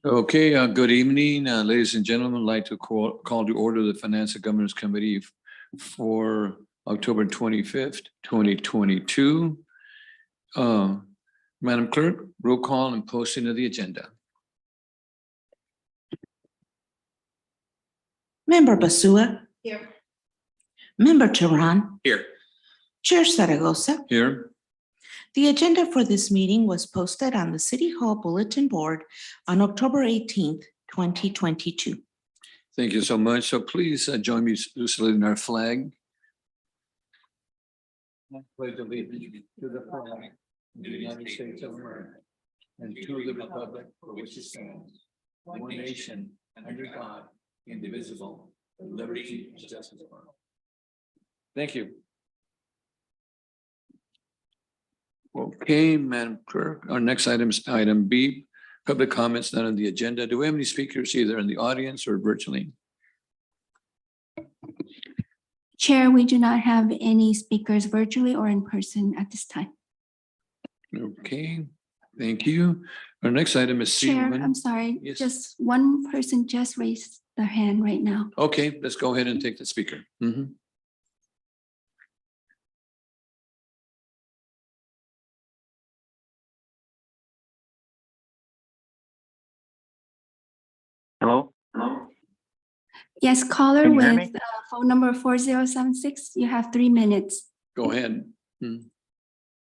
Okay, good evening, ladies and gentlemen. I'd like to call to order the Finance and Governance Committee for October 25th, 2022. Madam Clerk, roll call and posting of the agenda. Member Basua. Here. Member Tehran. Here. Chair Zaragoza. Here. The agenda for this meeting was posted on the City Hall Bulletin Board on October 18th, 2022. Thank you so much. So please join me in saluting our flag. I pledge allegiance to the flag of the United States of America and to the republic for which it stands, one nation under God, indivisible, with liberty and justice for all. Thank you. Okay, Madam Clerk, our next item is item B, public comments not on the agenda. Do we have any speakers either in the audience or virtually? Chair, we do not have any speakers virtually or in person at this time. Okay, thank you. Our next item is C. Chair, I'm sorry, Yes. just one person just raised their hand right now. Okay, let's go ahead and take the speaker. Hello? Yes, caller Can you hear with phone number 4076, you have 3 minutes. Go ahead.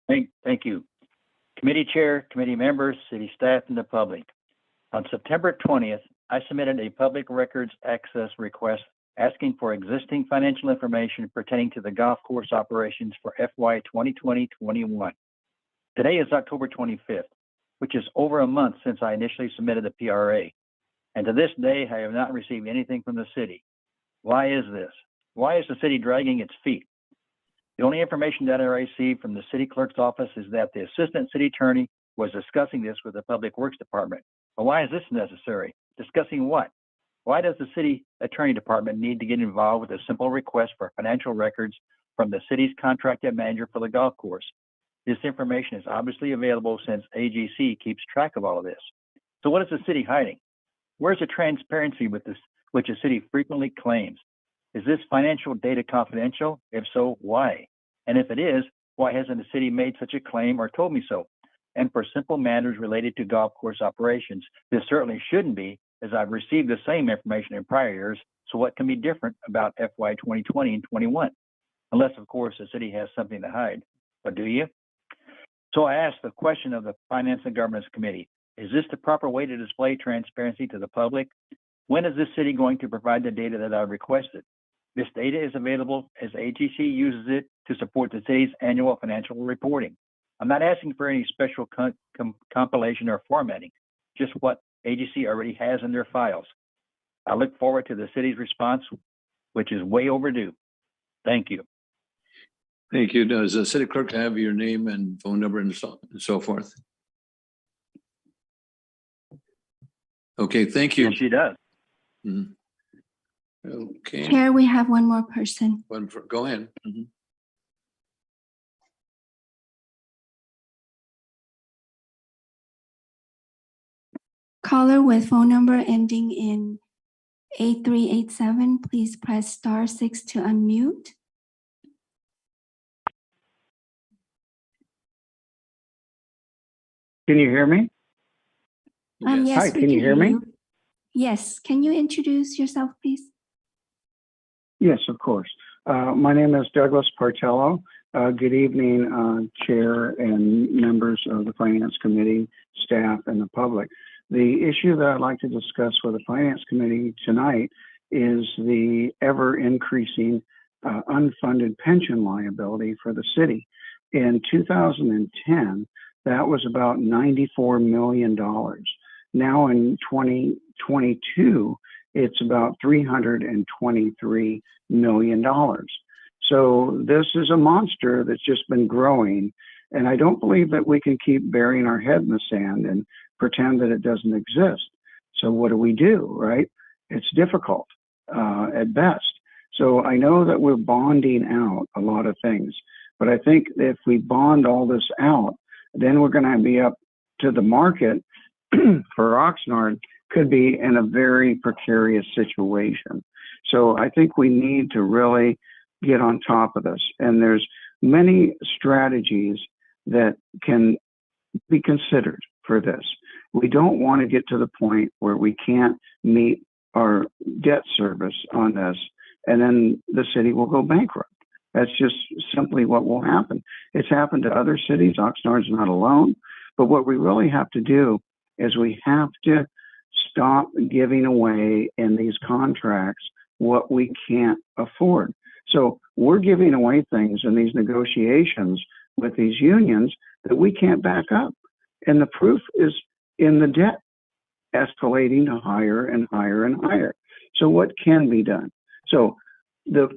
Thank you. Committee chair, committee members, city staff, and the public. On September 20th, I submitted a public records access request asking for existing financial information pertaining to the golf course operations for FY 2020-21. Today is October 25th, which is over a month since I initially submitted the PRA. And to this day, I have not received anything from the city. Why is this? Why is the city dragging its feet? The only information that I received from the city clerk's office is that the assistant city attorney was discussing this with the Public Works Department. But why is this necessary? Discussing what? Why does the city attorney department need to get involved with a simple request for financial records from the city's contracted manager for the golf course? This information is obviously available since AGC keeps track of all of this. So what is the city hiding? Where's the transparency with this, which the city frequently claims? Is this financial data confidential? If so, why? And if it is, why hasn't the city made such a claim or told me so? And for simple matters related to golf course operations, this certainly shouldn't be, as I've received the same information in prior years. So what can be different about FY 2020 and 21? Unless, of course, the city has something to hide. But do you? So I asked the question of the Finance and Governance Committee. Is this the proper way to display transparency to the public? When is this city going to provide the data that I've requested? This data is available as AGC uses it to support the city's annual financial reporting. I'm not asking for any special compilation or formatting, just what AGC already has in their files. I look forward to the city's response, which is way overdue. Thank you. Thank you. Does the city clerk have your name and phone number and so forth? Okay, thank you. Yes, she does. Okay. Chair, we have one more person. Go ahead. Caller with phone number ending in 8387, please press *6 to unmute. Can you hear me? Yes, Hi, we can you hear me? Yes, can you introduce yourself, please? Yes, of course. My name is Douglas Partello. Good evening, Chair and members of the Finance Committee, staff, and the public. The issue that I'd like to discuss with the Finance Committee tonight is the ever-increasing unfunded pension liability for the city. In 2010, that was about $94 million. Now in 2022, it's about $323 million. So this is a monster that's just been growing. And I don't believe that we can keep burying our head in the sand and pretend that it doesn't exist. So what do, right? It's difficult at best. So I know that we're bonding out a lot of things, but I think if we bond all this out, then we're going to be up to the market for Oxnard could be in a very precarious situation. So I think we need to really get on top of this. And there's many strategies that can be considered for this. We don't want to get to the point where we can't meet our debt service on this, and then the city will go bankrupt. That's just simply what will happen. It's happened to other cities. Oxnard's not alone. But what we really have to do is we have to stop giving away in these contracts what we can't afford. So we're giving away things in these negotiations with these unions that we can't back up. And the proof is in the debt escalating higher and higher and higher. So what can be done? So the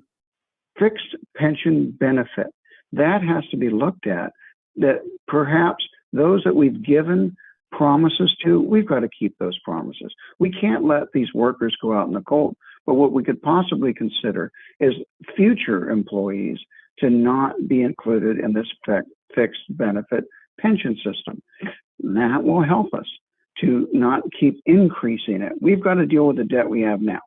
fixed pension benefit, that has to be looked at, that perhaps those that we've given promises to, we've got to keep those promises. We can't let these workers go out in the cold. But what we could possibly consider is future employees to not be included in this fixed benefit pension system. That will help us to not keep increasing it. We've got to deal with the debt we have now.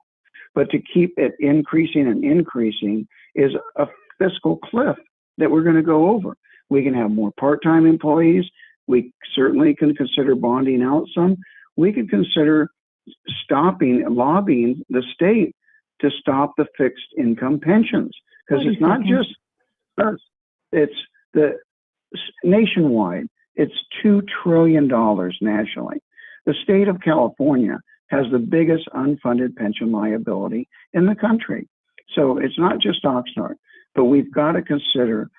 But to keep it increasing and increasing is a fiscal cliff that we're going to go over. We can have more part-time employees. We certainly can consider bonding out some. We could consider lobbying the state to stop the fixed income pensions, because it's not just us, it's the nationwide. It's $2 trillion nationally. The state of California has the biggest unfunded pension liability in the country. So it's not just Oxnard, but we've got to consider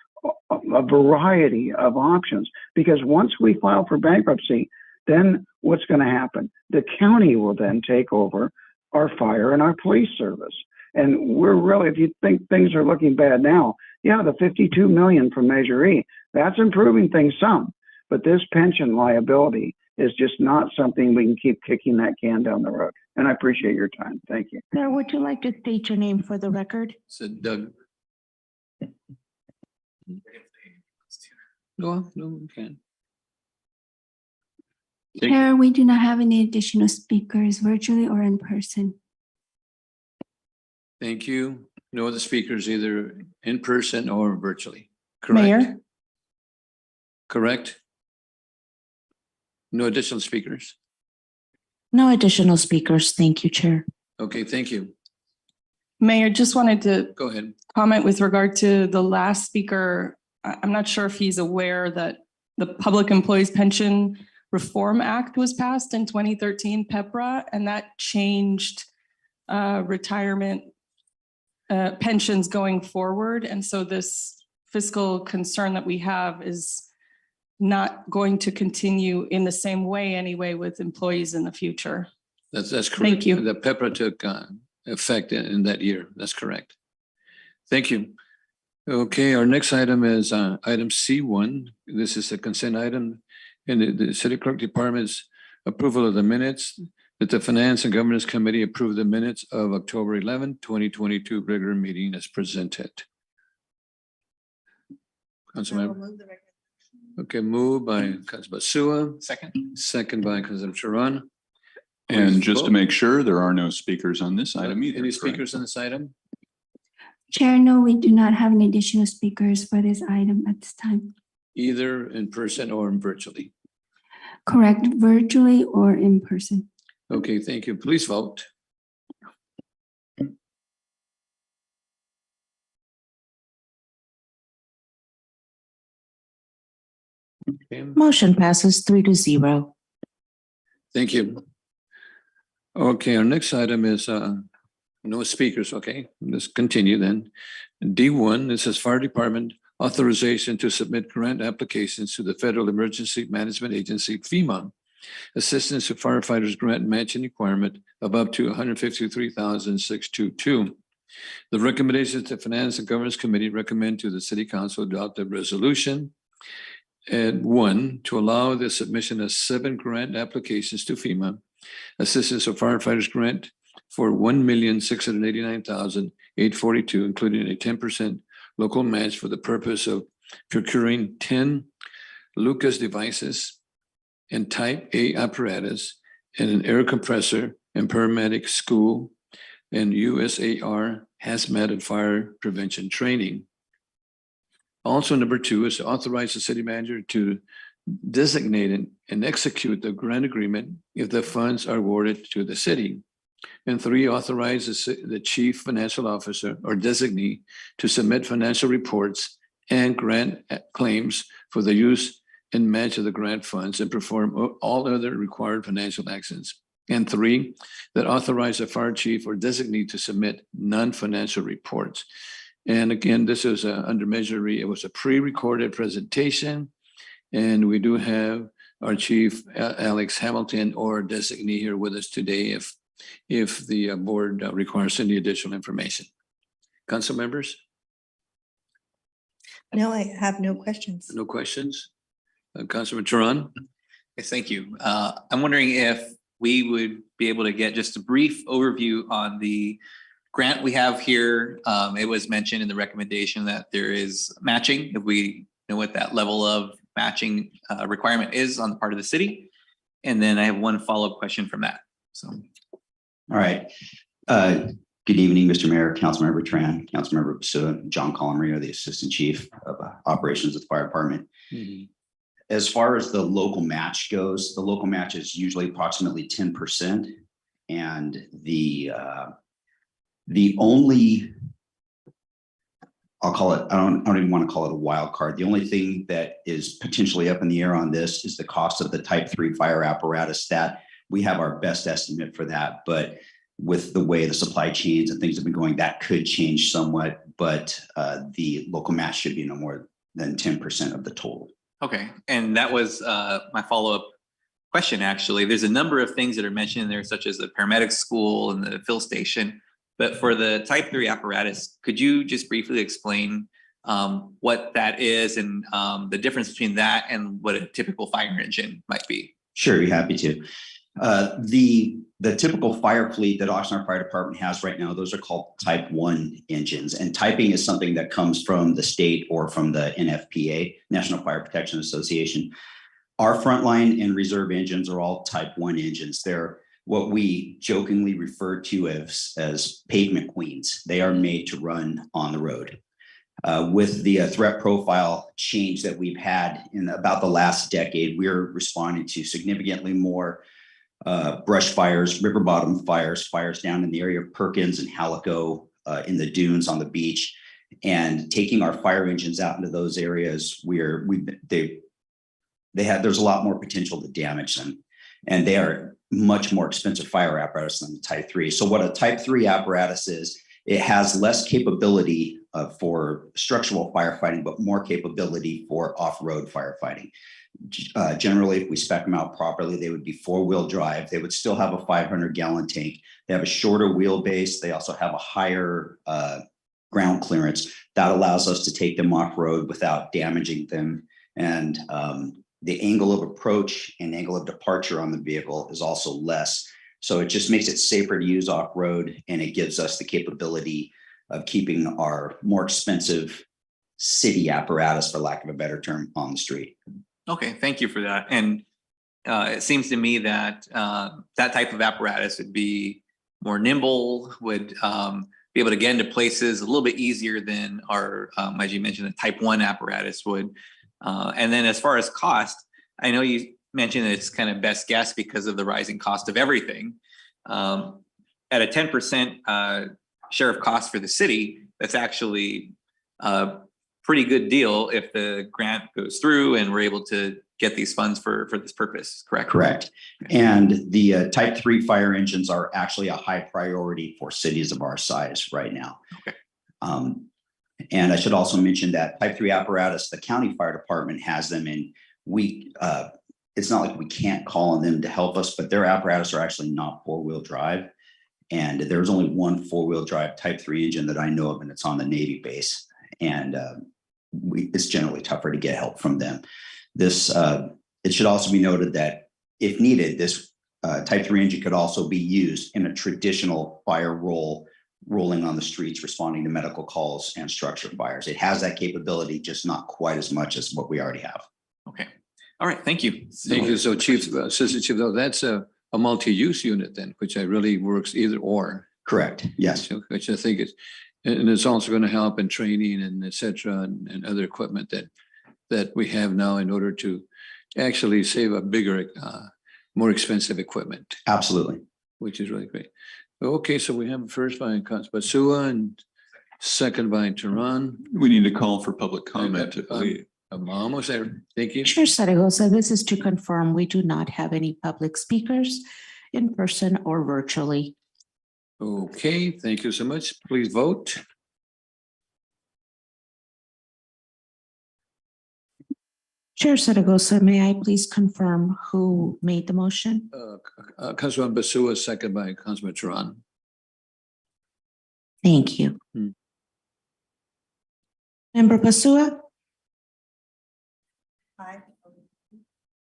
a variety of options, because once we file for bankruptcy, then what's going to happen? The county will then take over our fire and our police service. And we're really, if you think things are looking bad now, yeah, the 52 million from Measure E, that's improving things some. But this pension liability is just not something we can keep kicking that can down the road. And I appreciate your time. Thank you. Sir, would you like to state your name for the record? So Doug. No, we can. Chair, we do not have any additional speakers virtually or in person. Thank you. No other speakers, either in person or virtually. Correct? Mayor? Correct? No additional speakers? No additional speakers. Thank you, Chair. Okay, thank you. Mayor, just wanted to Go ahead. comment with regard to the last speaker. I'm not sure if he's aware that the Public Employees Pension Reform Act was passed in 2013, PEPRA, and that changed retirement pensions going forward. And so this fiscal concern that we have is not going to continue in the same way anyway with employees in the future. That's correct. Thank you. The PEPRA took effect in that year. That's correct. Thank you. Okay, our next item is item C1. This is a consent item in the City Clerk Department's approval of the minutes, that the Finance and Governance Committee approved the minutes of October 11, 2022 regular meeting as presented. Councilmember. Okay, moved by Councilmember Sua. Second by Councilmember Sharon. And just vote. to make sure, there are no speakers on this item either. Any correct? speakers on this item? Chair, no, we do not have any additional speakers for this item at this time. Either in person or virtually. Correct, virtually or in person. Okay, thank you. Please vote. Okay, Motion passes 3-0. thank you. Okay, our next item is no speakers. Okay, let's continue then. D1, this is Fire Department authorization to submit grant applications to the Federal Emergency Management Agency, FEMA, assistance to firefighters grant matching requirement of up to $153,622. The recommendations to Finance and Governance Committee recommend to the City Council adopt a resolution. And 1, to allow the submission of 7 grant applications to FEMA, assistance of firefighters grant for $1,689,842, including a 10% local match for the purpose of procuring 10 Lucas devices, and type A apparatus and an air compressor and paramedic school and USAR hazmat and fire prevention training. Also, number 2 is to authorize the city manager to designate and execute the grant agreement if the funds are awarded to the city. And 3, authorize the chief financial officer or designee to submit financial reports and grant claims for the use and manage of the grant funds and perform all other required financial actions. And 3, that authorize the fire chief or designee to submit non-financial reports. And again, this is under Measure E. It was a pre-recorded presentation. And we do have our chief, Alex Hamilton, or designee here with us today if the board requires any additional information. Council members? No, I have no questions. No questions? Councilman Turan? Yes, thank you. I'm wondering if we would be able to get just a brief overview on the grant we have here. It was mentioned in the recommendation that there is matching, if we know what that level of matching requirement is on the part of the city. And then I have one follow-up question from that. So. All right. Good evening, Mr. Mayor, Councilmember Tran, Councilmember Basua, John Colomarino, the Assistant Chief of Operations at the Fire Department. Mm-hmm. As far as the local match goes, the local match is usually approximately 10%. And the only, I'll call it, I don't even want to call it a wild card. The only thing that is potentially up in the air on this is the cost of the Type 3 fire apparatus. That we have our best estimate for that, but with the way the supply chains and things have been going, that could change somewhat, but the local match should be no more than 10% of the total. Okay, and that was my follow-up question, actually. There's a number of things that are mentioned in there, such as the paramedic school and the fill station. But for the Type 3 apparatus, could you just briefly explain what that is and the difference between that and what a typical fire engine might be? Sure, be happy to. The typical fire fleet that Oxnard Fire Department has right now, those are called Type 1 engines. And typing is something that comes from the state or from the NFPA, National Fire Protection Association. Our frontline and reserve engines are all Type 1 engines. They're what we jokingly refer to as pavement queens. They are made to run on the road. With the threat profile change that we've had in about the last decade, we're responding to significantly more brush fires, river bottom fires, fires down in the area of Perkins and Halico, in the dunes on the beach, and taking our fire engines out into those areas where there's a lot more potential to damage them, and they are much more expensive fire apparatus than the Type 3. So what a Type 3 apparatus is, it has less capability for structural firefighting, but more capability for off-road firefighting. Generally, if we spec them out properly, they would be 4-wheel drive. They would still have a 500-gallon tank. They have a shorter wheelbase. They also have a higher ground clearance that allows us to take them off-road without damaging them. And the angle of approach and angle of departure on the vehicle is also less. So it just makes it safer to use off-road, and it gives us the capability of keeping our more expensive city apparatus, for lack of a better term, on the street. Okay, thank you for that. And it seems to me that that type of apparatus would be more nimble, would be able to get into places a little bit easier than our, as you mentioned, the Type 1 apparatus would. And then as far as cost, I know you mentioned that it's kind of best guess because of the rising cost of everything. At a 10% share of cost for the city, that's actually a pretty good deal if the grant goes through and we're able to get these funds for this purpose, correct? Correct. And the Type 3 fire engines are actually a high priority for cities of our size right now. Okay. And I should also mention that Type 3 apparatus, the county fire department has them, and it's not like we can't call on them to help us, but their apparatus are actually not 4-wheel drive. And there's only one 4-wheel drive Type 3 engine that I know of, and it's on the Navy base. And it's generally tougher to get help from them. It should also be noted that if needed, this Type 3 engine could also be used in a traditional fire rolling on the streets, responding to medical calls and structure fires. It has that capability, just not quite as much as what we already have. Okay. All right, thank you. Thank you. So Chief, Assistant Chief, though, that's a multi-use unit then, which I really works either or. Correct. Yes. Which I think is, and it's also going to help in training and et cetera, and other equipment that we have now in order to actually save a bigger, more expensive equipment, Absolutely. which is really great. Okay, so we have first by Councilman Basua and second by Tehran. We need to call for public comment. I believe. I'm almost there. Thank you. Chair Zaragoza, this is to confirm we do not have any public speakers in person or virtually. Okay, thank you so much. Please vote. Chair Zaragoza, may I please confirm who made the motion? Councilman Basua, second by Councilman Tehran. Thank you. Hmm. Member Basua? Aye.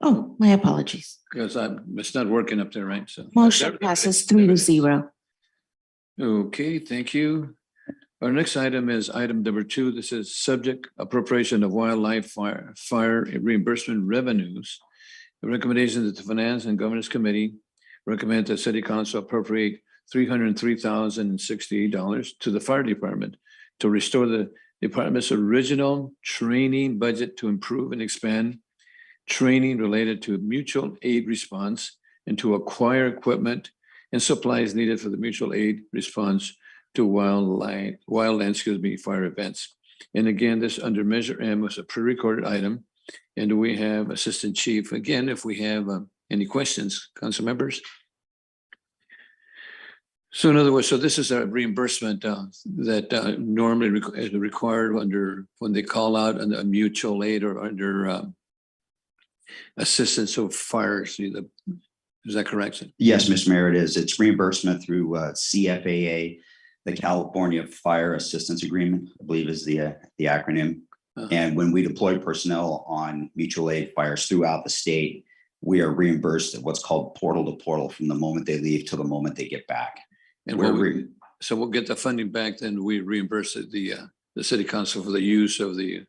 Oh, my apologies. Because it's not working up there, right? So. Motion passes 3-0. Okay, thank you. Our next item is item number 2. This is subject appropriation of wildlife fire reimbursement revenues. The recommendation that the Finance and Governance Committee recommend that City Council appropriate $303,068 to the fire department to restore the department's original training budget to improve and expand training related to mutual aid response and to acquire equipment and supplies needed for the mutual aid response to wildland fire events. And again, this under Measure M was a pre-recorded item. And we have Assistant Chief. Again, if we have any questions, council members. So in other words, so this is a reimbursement that normally is required under when they call out a mutual aid or under assistance of fires. Is that correct? Yes, Mr. Mayor, it is. It's reimbursement through CFAA, the California Fire Assistance Agreement, I believe is the acronym. And when we deploy personnel on mutual aid fires throughout the state, we are reimbursed at what's called portal to portal from the moment they leave to the moment they get back. And so we'll get the funding back, then we reimburse the city council for the use of the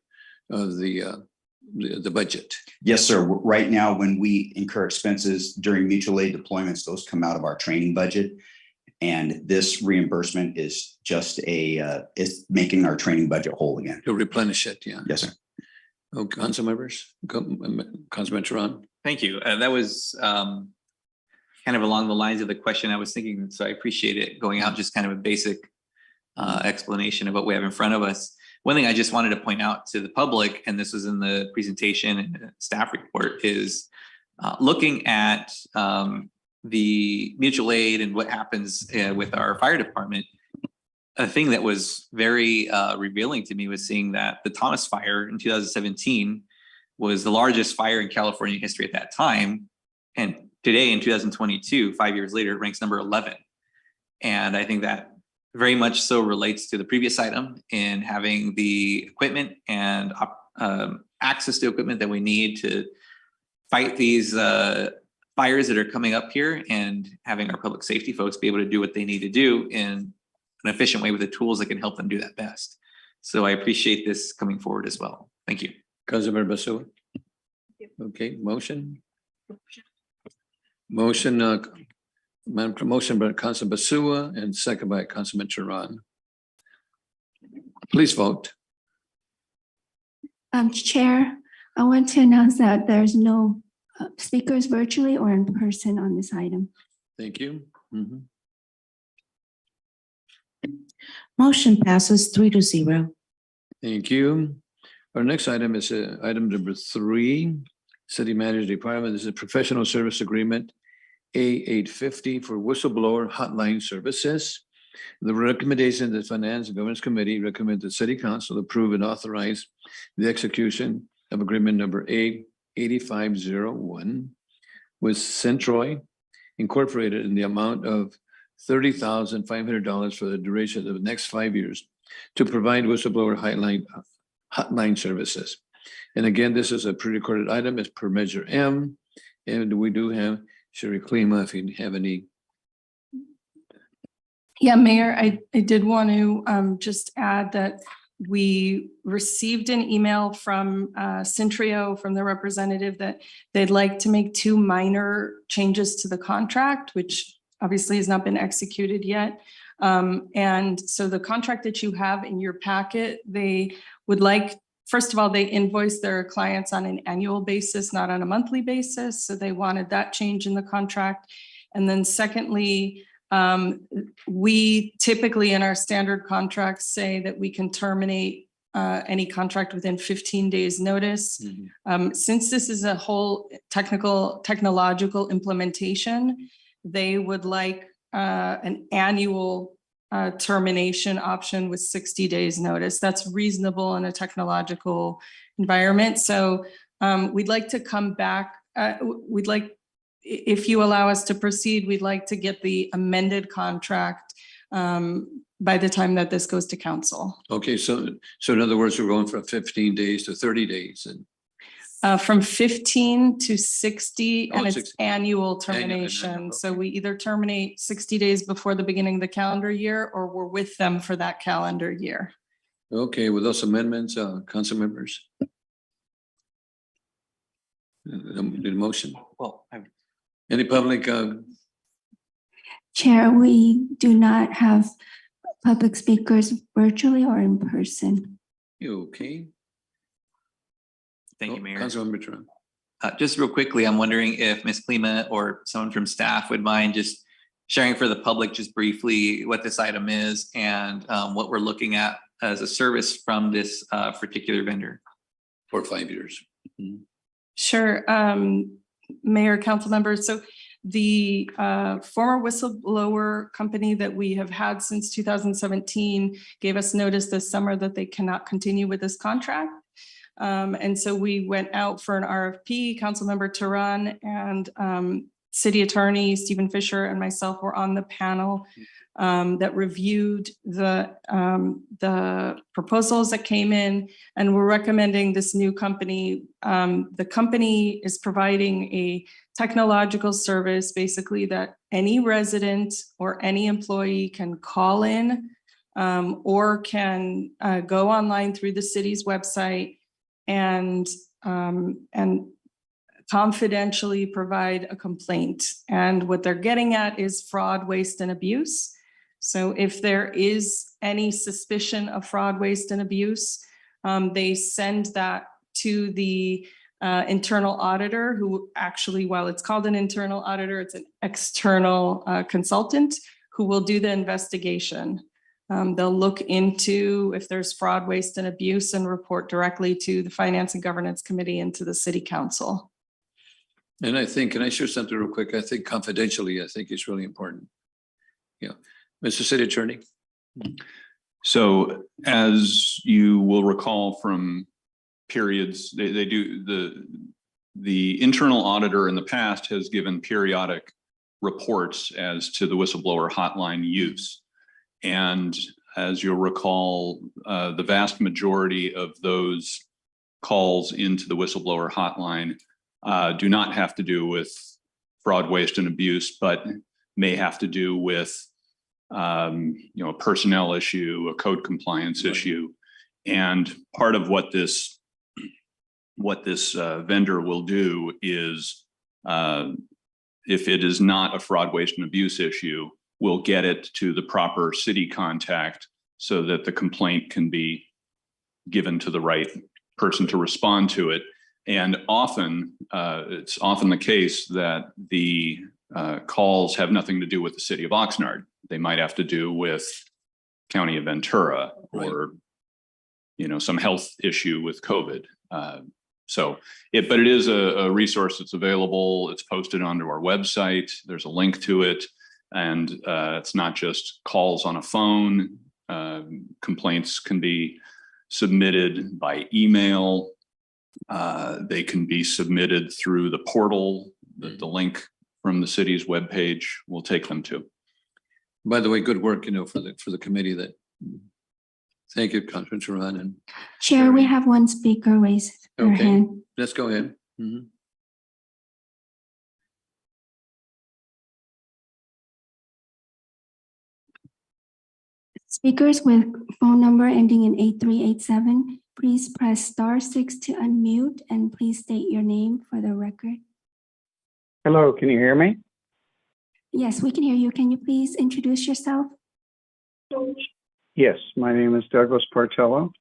budget. Yes, sir. Right now, when we incur expenses during mutual aid deployments, those come out of our training budget. And this reimbursement is just it's making our training budget whole again. To replenish it, yeah. Yes, sir. Oh, council members, Councilman Tehran. Thank you. That was kind of along the lines of the question I was thinking. So I appreciate it going out, just kind of a basic explanation of what we have in front of us. One thing I just wanted to point out to the public, and this was in the presentation and staff report, is looking at the mutual aid and what happens with our fire department. A thing that was very revealing to me was seeing that the Thomas Fire in 2017 was the largest fire in California history at that time. And today in 2022, 5 years later, it ranks number 11. And I think that very much so relates to the previous item in having the equipment and access to equipment that we need to fight these fires that are coming up here, and having our public safety folks be able to do what they need to do in an efficient way with the tools that can help them do that best. So I appreciate this coming forward as well. Thank you. Councilmember Basua. Okay, motion. Motion by Councilman Basua and second by Councilman Tehran. Please vote. Chair, I want to announce that there's no speakers virtually or in person on this item. Thank you. Motion passes 3-0. Thank you. Our next item is item number 3, City Manager Department. This is a professional service agreement, A850 for whistleblower hotline services. The recommendation that Finance and Governance Committee recommend the City Council approve and authorize the execution of agreement number A8501 with Centroy Incorporated in the amount of $30,500 for the duration of the next 5 years to provide whistleblower hotline services. And again, this is a pre-recorded item as per Measure M. And we do have Sherry Klima, if you have any. Yeah, Mayor, I did want to just add that We received an email from Centrio, from the representative, that they'd like to make 2 minor changes to the contract, which obviously has not been executed yet. And so the contract that you have in your packet, they would like, first of all, they invoice their clients on an annual basis, not on a monthly basis. So they wanted that change in the contract. And then secondly, we typically in our standard contracts say that we can terminate any contract within 15 days notice. Since this is a whole technological implementation, they would like an annual termination option with 60 days notice. That's reasonable in a technological environment. So we'd like to come back. If you allow us to proceed, we'd like to get the amended contract by the time that this goes to council. Okay, so in other words, we're going from 15 days to 30 days and From 15 to 60, and it's 60. annual Annual, termination. So okay. we either terminate 60 days before the beginning of the calendar year, or we're with them for that calendar year. okay, with those amendments, council members. The motion. Well, Any public, Chair, we do not have public speakers virtually or in person. you okay? thank you, Oh, Mayor. Councilmember Tran. Just real quickly, I'm wondering if Ms. Klima or someone from staff would mind just sharing for the public just briefly what this item is and what we're looking at as a service from this particular vendor. For 5 years. Sure, Mayor, council members. So the former whistleblower company that we have had since 2017 gave us notice this summer that they cannot continue with this contract. And so we went out for an RFP. Councilmember Turan and City Attorney Stephen Fisher and myself were on the panel that reviewed the proposals that came in, and we're recommending this new company. The company is providing a technological service, basically, that any resident or any employee can call in or can go online through the city's website and confidentially provide a complaint. And what they're getting at is fraud, waste, and abuse. So if there is any suspicion of fraud, waste, and abuse, they send that to the internal auditor, who actually, while it's called an internal auditor, it's an external consultant who will do the investigation. They'll look into if there's fraud, waste, and abuse and report directly to the Finance and Governance Committee and to the City Council. And I think, can I share something real quick? I think confidentially, I think it's really important. Yeah, Mr. City Attorney. So as you will recall from periods, they do the internal auditor in the past has given periodic reports as to the whistleblower hotline use. And as you'll recall, the vast majority of those calls into the whistleblower hotline do not have to do with fraud, waste, and abuse, but may have to do with a personnel issue, a code compliance issue. And part of what this vendor will do is, if it is not a fraud, waste, and abuse issue, we'll get it to the proper city contact so that the complaint can be given to the right person to respond to it. And often, it's often the case that the calls have nothing to do with the city of Oxnard. They might have to do with County of Ventura or, some health issue with COVID. But it is a resource that's available. It's posted onto our website. There's a link to it. And it's not just calls on a phone. Complaints can be submitted by email. They can be submitted through the portal, the link from the city's webpage will take them to. By the way, good work, for the committee that. Thank you, Councilman Turan. And Chair, we have one speaker raised their Okay. hand. let's go ahead. Mhm. Speakers with phone number ending in 8387, please press star 6 to unmute and please state your name for the record. Hello, can you hear me? Yes, we can hear you. Can you please introduce yourself? Yes, my name is Douglas Partello,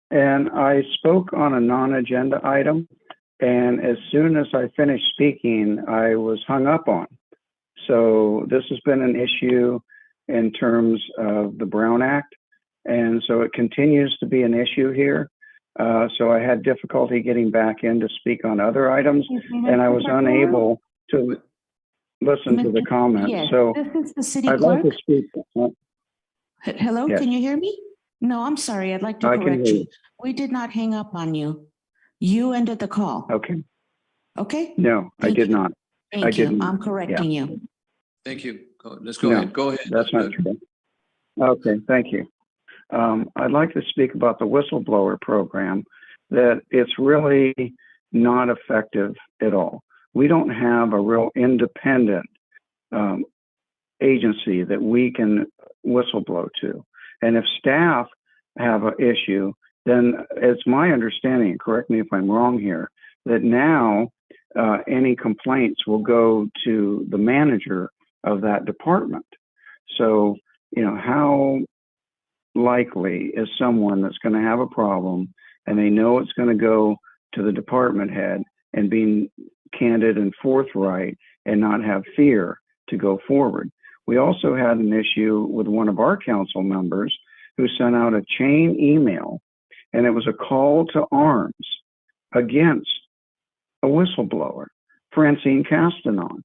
and I spoke on a non-agenda item, and as soon as I finished speaking, I was hung up on. So this has been an issue in terms of the Brown Act, and so it continues to be an issue here. So I had difficulty getting back in to speak on other items, and I was unable to listen to the comments. Yes, So this is the city I'd like clerk. to speak. Hello, Yes. can you hear me? No, I'm sorry. I'd like to I can correct hear you. you. We did not hang up on you. You ended the call. Okay. Okay? No, I Thank did you. not. Thank you. didn't. I'm correcting you. Thank you. Let's go No, ahead. Go ahead. That's not true. Okay, thank you. I'd like to speak about the whistleblower program, that it's really not effective at all. We don't have a real independent agency that we can whistleblow to. And if staff have an issue, then it's my understanding, correct me if I'm wrong here, that now any complaints will go to the manager of that department. So, how likely is someone that's going to have a problem and they know it's going to go to the department head and being candid and forthright and not have fear to go forward? We also had an issue with one of our council members who sent out a chain email, and it was a call to arms against a whistleblower, Francine Castanon.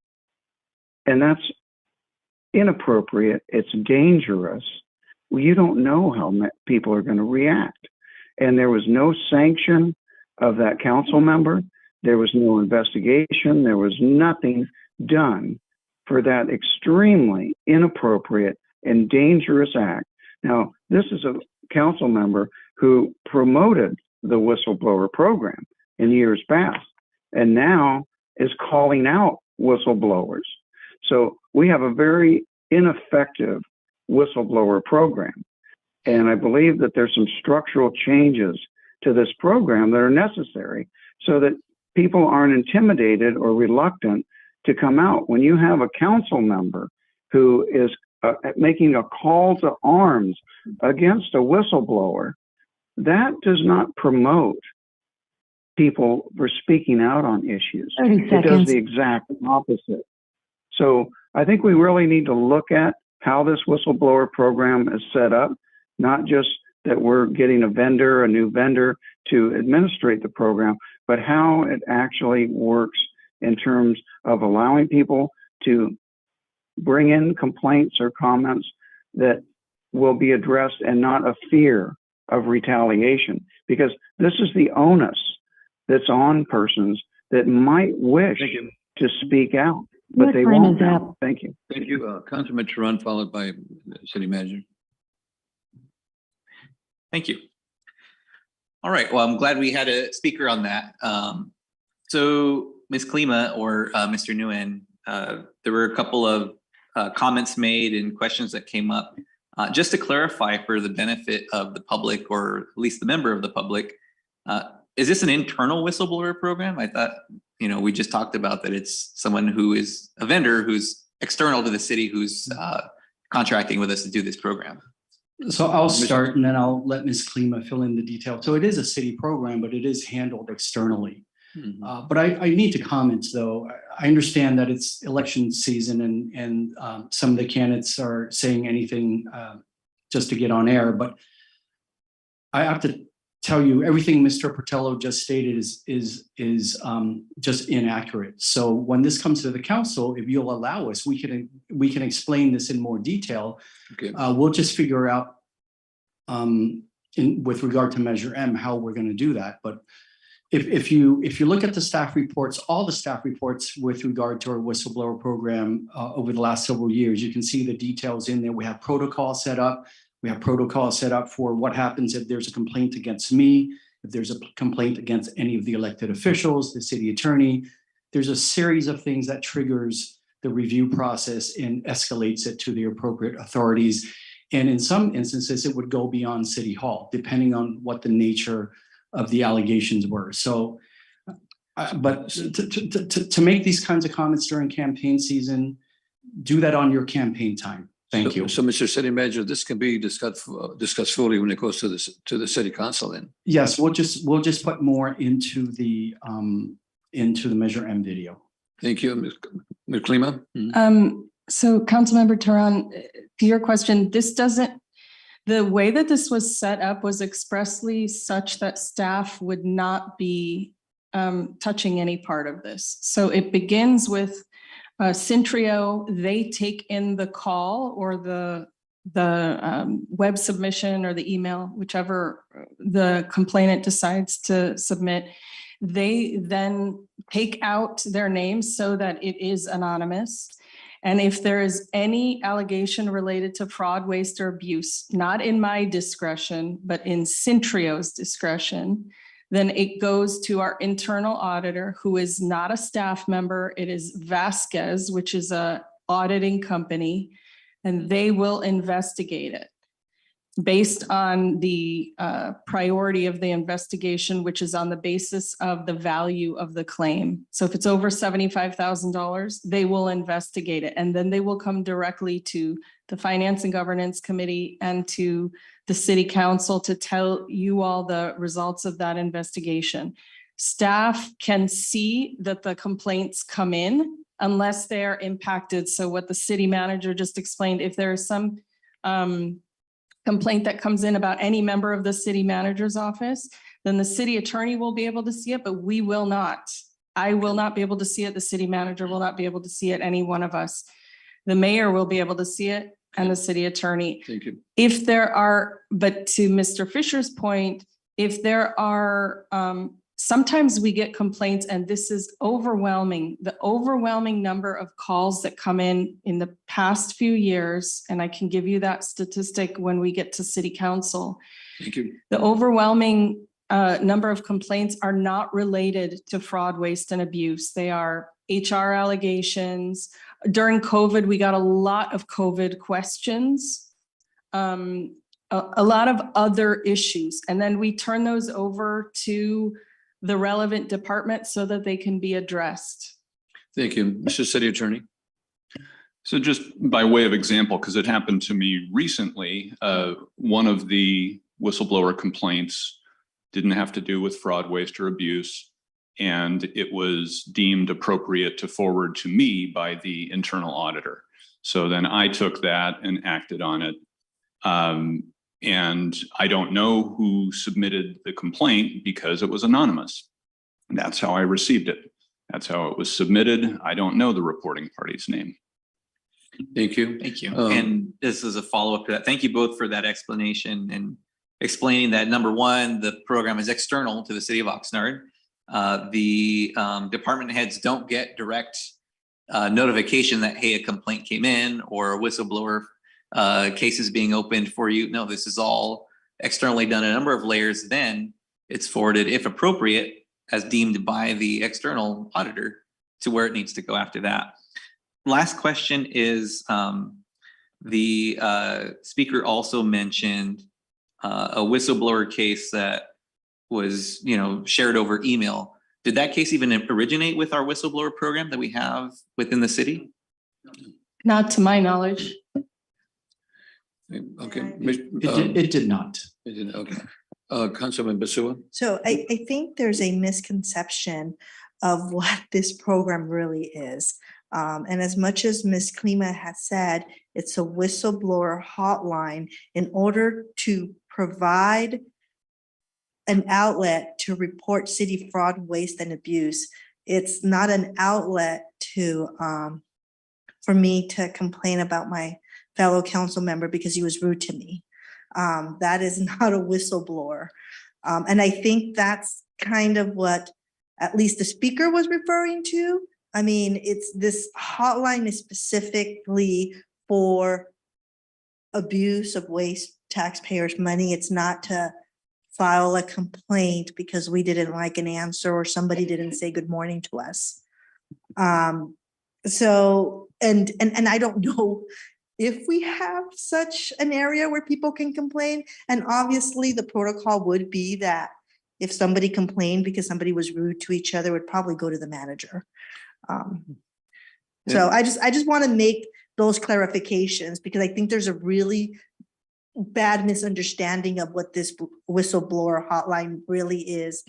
And that's inappropriate. It's dangerous. Well, you don't know how people are going to react. And there was no sanction of that council member. There was no investigation. There was nothing done for that extremely inappropriate and dangerous act. Now, this is a council member who promoted the whistleblower program in years past, and now is calling out whistleblowers. So we have a very ineffective whistleblower program. And I believe that there's some structural changes to this program that are necessary so that people aren't intimidated or reluctant to come out. When you have a council member who is making a call to arms against a whistleblower, that does not promote people for speaking out on issues. 30 It does seconds. the exact opposite. So I think we really need to look at how this whistleblower program is set up, not just that we're getting a new vendor to administrate the program, but how it actually works in terms of allowing people to bring in complaints or comments that will be addressed and not a fear of retaliation, because this is the onus that's on persons that might wish Thank you. to speak out, but Your they time won't is now. up. Thank you. Thank you. Councilman Sharon, followed by the city manager. Thank you. All right, well, I'm glad we had a speaker on that. So Ms. Klima or Mr. Nguyen, there were a couple of comments made and questions that came up. Just to clarify for the benefit of the public, or at least the member of the public, is this an internal whistleblower program? I thought, we just talked about that it's someone who is a vendor who's external to the city who's contracting with us to do this program. So I'll start and then I'll let Ms. Klima fill in the detail. So it is a city program, but it is handled externally. Mm-hmm. But I need to comment though. I understand that it's election season and some of the candidates are saying anything just to get on air, but I have to tell you everything Mr. Portello just stated is just inaccurate. So when this comes to the council, if you'll allow us, we can explain this in more detail. Okay. We'll just figure out with regard to Measure M how we're going to do that. But if you look at the staff reports, all the staff reports with regard to our whistleblower program over the last several years, you can see the details in there. We have protocol set up. We have protocol set up for what happens if there's a complaint against me, if there's a complaint against any of the elected officials, the city attorney. There's a series of things that triggers the review process and escalates it to the appropriate authorities. And in some instances, it would go beyond City Hall, depending on what the nature of the allegations were. So, but to make these kinds of comments during campaign season, do that on your campaign time. Thank you. So, Mr. City Manager, this can be discussed fully when it goes to the city council then. Yes, we'll just put more into the Measure M video. Thank you, Ms. Klima. So Councilmember Tehran, to your question, the way that this was set up was expressly such that staff would not be touching any part of this. So it begins with Centrio. They take in the call or the web submission or the email, whichever the complainant decides to submit. They then take out their names so that it is anonymous. And if there is any allegation related to fraud, waste, or abuse, not in my discretion, but in Centrio's discretion, then it goes to our internal auditor, who is not a staff member. It is Vasquez, which is a auditing company, and they will investigate it based on the priority of the investigation, which is on the basis of the value of the claim. So if it's over $75,000, they will investigate it. And then they will come directly to the Finance and Governance Committee and to the City Council to tell you all the results of that investigation. Staff can see that the complaints come in unless they are impacted. So what the city manager just explained, if there is some complaint that comes in about any member of the city manager's office, then the city attorney will be able to see it, but we will not. I will not be able to see it. The city manager will not be able to see it, any one of us. The mayor will be able to see it and the city attorney. Thank you. If there are, but to Mr. Fisher's point, if there are, sometimes we get complaints, and this is overwhelming, the overwhelming number of calls that come in the past few years, and I can give you that statistic when we get to city council. Thank you. The overwhelming number of complaints are not related to fraud, waste, and abuse. They are HR allegations. During COVID, we got a lot of COVID questions, a lot of other issues, and then we turn those over to the relevant department so that they can be addressed. Thank you, Mr. City Attorney. So just by way of example, because it happened to me recently, one of the whistleblower complaints didn't have to do with fraud, waste, or abuse, and it was deemed appropriate to forward to me by the internal auditor. So then I took that and acted on it. And I don't know who submitted the complaint because it was anonymous. And that's how I received it. That's how it was submitted. I don't know the reporting party's name. Thank you. Thank you. And this is a follow-up to that. Thank you both for that explanation and explaining that, number one, the program is external to the city of Oxnard. The department heads don't get direct notification that, hey, a complaint came in or a whistleblower case is being opened for you. No, this is all externally done a number of layers. Then it's forwarded, if appropriate, as deemed by the external auditor to where it needs to go after that. Last question is, the speaker also mentioned a whistleblower case that was, shared over email. Did that case even originate with our whistleblower program that we have within the city? Not to my knowledge. Okay. It did not. It didn't, okay. Councilman Basua. So I think there's a misconception of what this program really is. And as much as Ms. Klima has said, it's a whistleblower hotline in order to provide an outlet to report city fraud, waste, and abuse. It's not an outlet to for me to complain about my fellow council member because he was rude to me. That is not a whistleblower. And I think that's kind of what at least the speaker was referring to. I mean, it's this hotline is specifically for abuse of waste taxpayers' money. It's not to file a complaint because we didn't like an answer or somebody didn't say good morning to us. So, and I don't know if we have such an area where people can complain. And obviously the protocol would be that if somebody complained because somebody was rude to each other, it would probably go to the manager. So I just want to make those clarifications because I think there's a really bad misunderstanding of what this whistleblower hotline really is.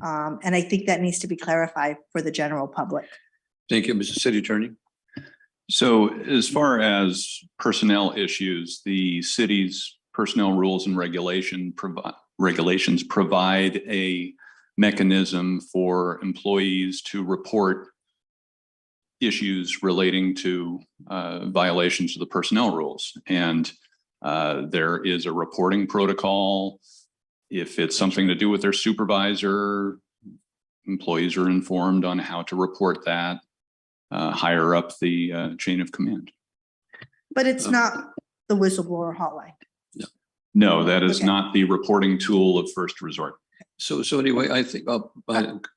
And I think that needs to be clarified for the general public. Thank you, Mr. City Attorney. So as far as personnel issues, the city's personnel rules and regulations provide a mechanism for employees to report issues relating to violations of the personnel rules. And there is a reporting protocol. If it's something to do with their supervisor, employees are informed on how to report that higher up the chain of command. But it's not the whistleblower hotline. No, that is Okay. not the reporting tool of first resort. So anyway, I think,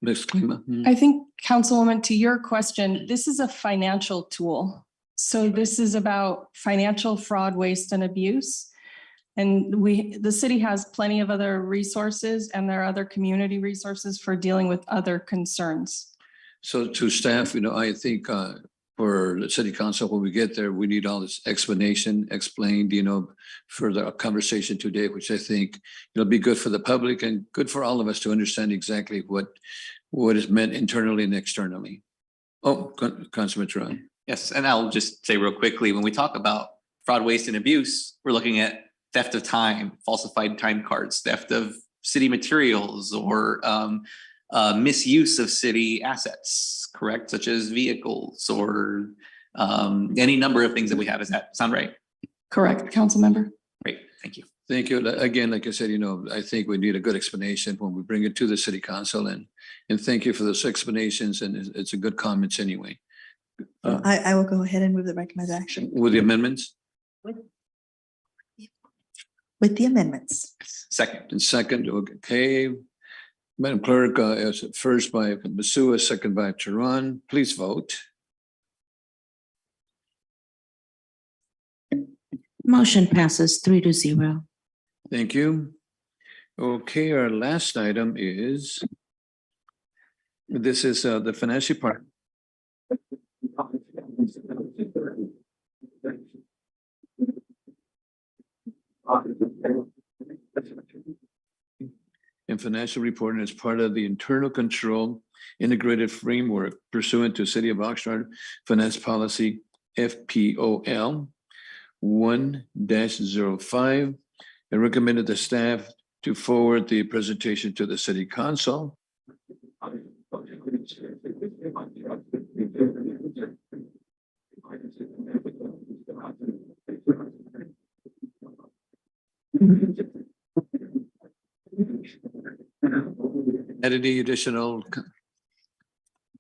Ms. Klima. I think, Councilwoman, to your question, this is a financial tool. So this is about financial fraud, waste, and abuse. And the city has plenty of other resources, and there are other community resources for dealing with other concerns. So to staff, I think for the city council, when we get there, we need all this explanation explained, for the conversation today, which I think it'll be good for the public and good for all of us to understand exactly what is meant internally and externally. Oh, Councilman Turan. Yes, and I'll just say real quickly, when we talk about fraud, waste, and abuse, we're looking at theft of time, falsified time cards, theft of city materials, or misuse of city assets, correct? Such as vehicles or any number of things that we have. Does that sound right? Correct, council member. Great, thank you. Thank you. Again, like I said, I think we need a good explanation when we bring it to the city council, and thank you for those explanations, and it's a good comments anyway. I will go ahead and move the recommended action. With the amendments? With the amendments. And second, okay. Madam Clerk, first by Masua, second by Turan. Please vote. Motion passes 3-0. Thank you. Okay, our last item is, this is the financial part. And financial reporting as part of the internal control integrated framework pursuant to City of Oxnard Finance Policy FPOL 1-05. I recommended the staff to forward the presentation to the City Council. Add any additional?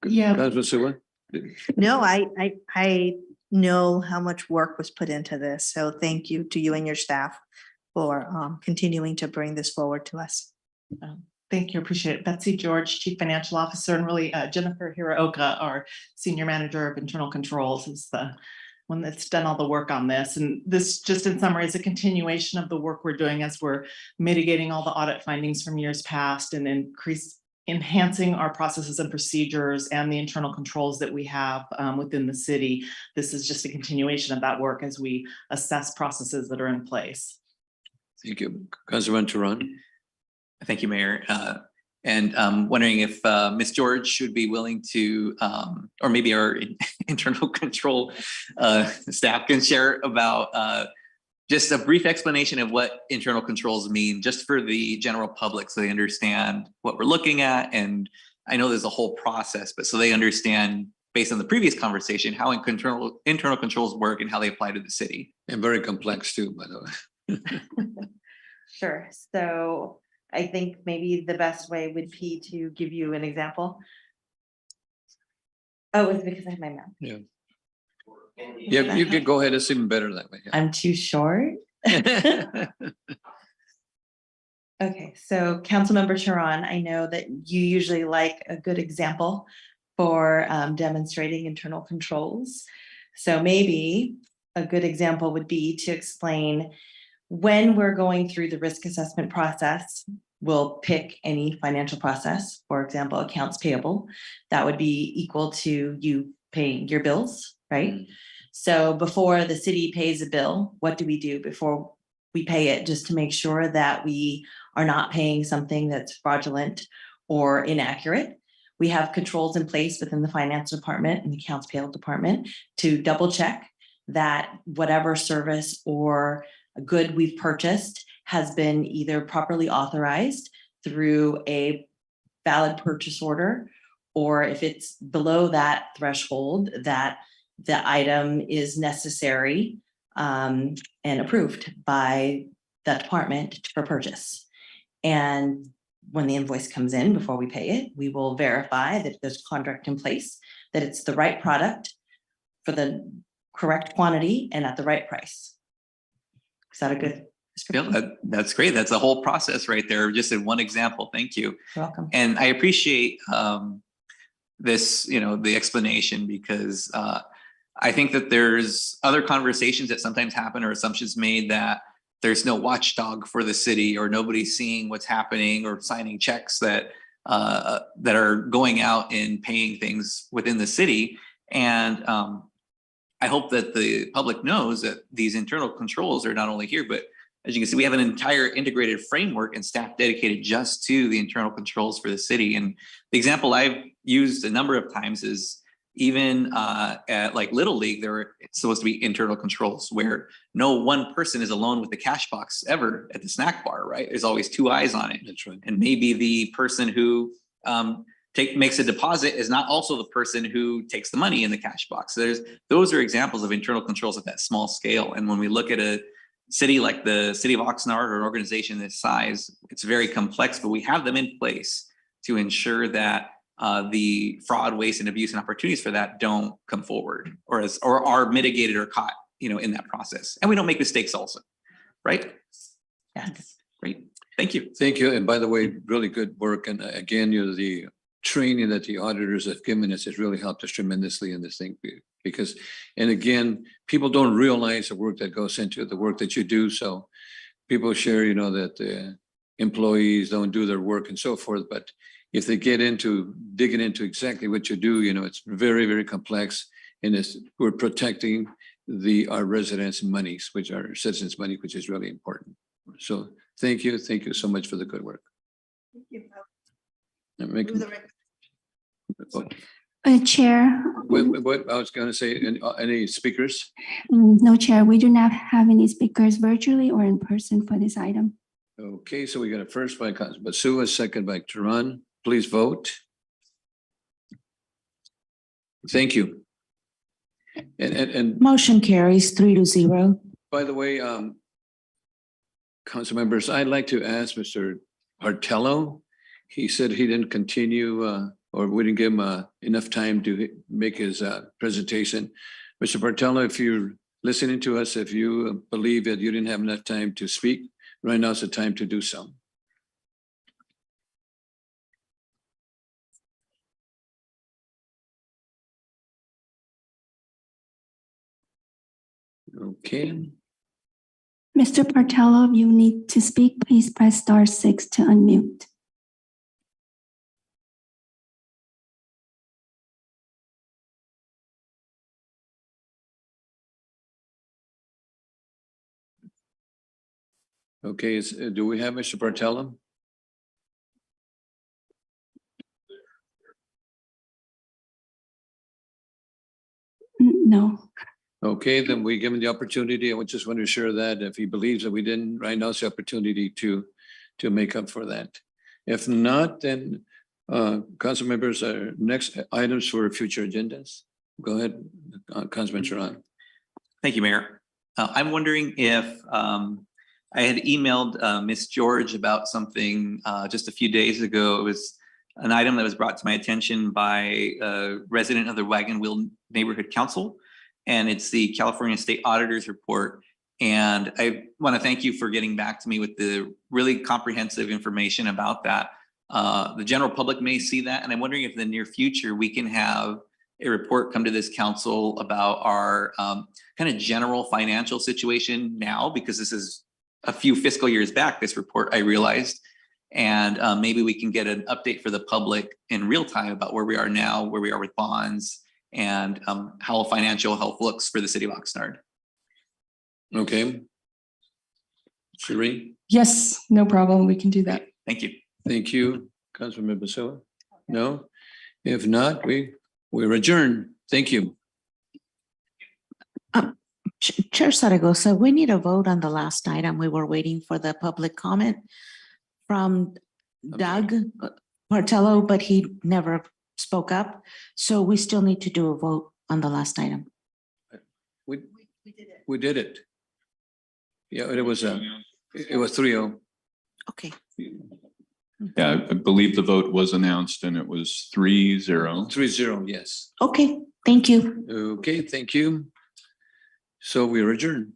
Yeah. Councilman Masua? No, I know how much work was put into this. So thank you to you and your staff for continuing to bring this forward to us. Thank you. Appreciate it. Betsy George, Chief Financial Officer, and really Jennifer Hiraoka, our Senior Manager of Internal Controls, is the one that's done all the work on this. And this, just in summary, is a continuation of the work we're doing as we're mitigating all the audit findings from years past and enhancing our processes and procedures and the internal controls that we have within the city. This is just a continuation of that work as we assess processes that are in place. Thank you. Councilman Turan. Thank you, Mayor. And I'm wondering if Ms. George should be willing to, or maybe our internal control staff can share about just a brief explanation of what internal controls mean, just for the general public, so they understand what we're looking at. And I know there's a whole process, but so they understand, based on the previous conversation, how internal controls work and how they apply to the city. And very complex too, by the way. Sure. So I think maybe the best way would be to give you an example. Oh, it's because I have my mouth. Yeah. Yeah, you can go ahead. It's even better that way. Yeah. I'm too short. Okay, so Councilmember Turan, I know that you usually like a good example for demonstrating internal controls. So maybe a good example would be to explain when we're going through the risk assessment process, we'll pick any financial process, for example, accounts payable, that would be equal to you paying your bills, right? So before the city pays a bill, what do we do before we pay it, just to make sure that we are not paying something that's fraudulent or inaccurate? We have controls in place within the finance department and the accounts payable department to double check that whatever service or good we've purchased has been either properly authorized through a valid purchase order, or if it's below that threshold, that the item is necessary and approved by that department for purchase. And when the invoice comes in, before we pay it, we will verify that there's a contract in place, that it's the right product for the correct quantity and at the right price. Is that a good description? Yeah, that's great. That's a whole process right there, just in one example. Thank you. You're welcome. And I appreciate this, the explanation, because I think that there's other conversations that sometimes happen or assumptions made that there's no watchdog for the city, or nobody's seeing what's happening or signing checks that are going out and paying things within the city. And I hope that the public knows that these internal controls are not only here, but as you can see, we have an entire integrated framework and staff dedicated just to the internal controls for the city. And the example I've used a number of times is even at like Little League, it's supposed to be internal controls where no one person is alone with the cash box ever at the snack bar, right? There's always two eyes on it. That's right. And maybe the person who makes a deposit is not also the person who takes the money in the cash box. So those are examples of internal controls at that small scale. And when we look at a city like the city of Oxnard, or an organization this size, it's very complex, but we have them in place to ensure that the fraud, waste, and abuse and opportunities for that don't come forward, or are mitigated or caught, in that process. And we don't make mistakes also, right? Yes. Great. Thank you. Thank you. And by the way, really good work. And again, the training that the auditors have given us has really helped us tremendously in this thing. Because, and again, people don't realize the work that goes into the work that you do. So people share, that the employees don't do their work and so forth. But if they get into digging into exactly what you do, it's very, very complex. And we're protecting our residents' monies, which are citizens' money, which is really important. So thank you. Thank you so much for the good work. Thank you. Chair. What I was going to say, any speakers? No, Chair, we do not have any speakers virtually or in person for this item. Okay, so we got a first by Councilman Basu, a second by Turan. Please vote. Thank you. And Motion carries 3-0. by the way, council members, I'd like to ask Mr. Hartello. He said he didn't continue or we didn't give him enough time to make his presentation. Mr. Bartello, if you're listening to us, if you believe that you didn't have enough time to speak, right now is the time to do so. Okay. Mr. Bartello, if you need to speak, please press *6 to unmute. Okay, do we have Mr. Bartello? No. Okay, then we give him the opportunity. I just want to ensure that if he believes that we didn't, right now is the opportunity to make up for that. If not, then council members, our next items for future agendas. Go ahead, Councilman Sharon. Thank you, Mayor. I'm wondering if I had emailed Miss George about something just a few days ago. It was an item that was brought to my attention by a resident of the Wagon Wheel Neighborhood Council, and it's the California State Auditor's Report. And I want to thank you for getting back to me with the really comprehensive information about that. The general public may see that, and I'm wondering if in the near future we can have a report come to this council about our kind of general financial situation now, because this is a few fiscal years back, this report, I realized. And maybe we can get an update for the public in real time about where we are now, where we are with bonds, and how financial health looks for the city of Oxnard. Okay. Shereen, Yes, no problem. We can do that. Thank you. thank you. Councilman Basila? No? If not, we're adjourned. Thank you. Chair Zaragoza, we need a vote on the last item. We were waiting for the public comment from Doug Martello, but he never spoke up. So we still need to do a vote on the last item. We did it. Yeah, it was 3-0. Okay. Yeah, I believe the vote was announced and it was 3-0. 3-0, yes. Okay, thank you. Okay, thank you. So we're adjourned.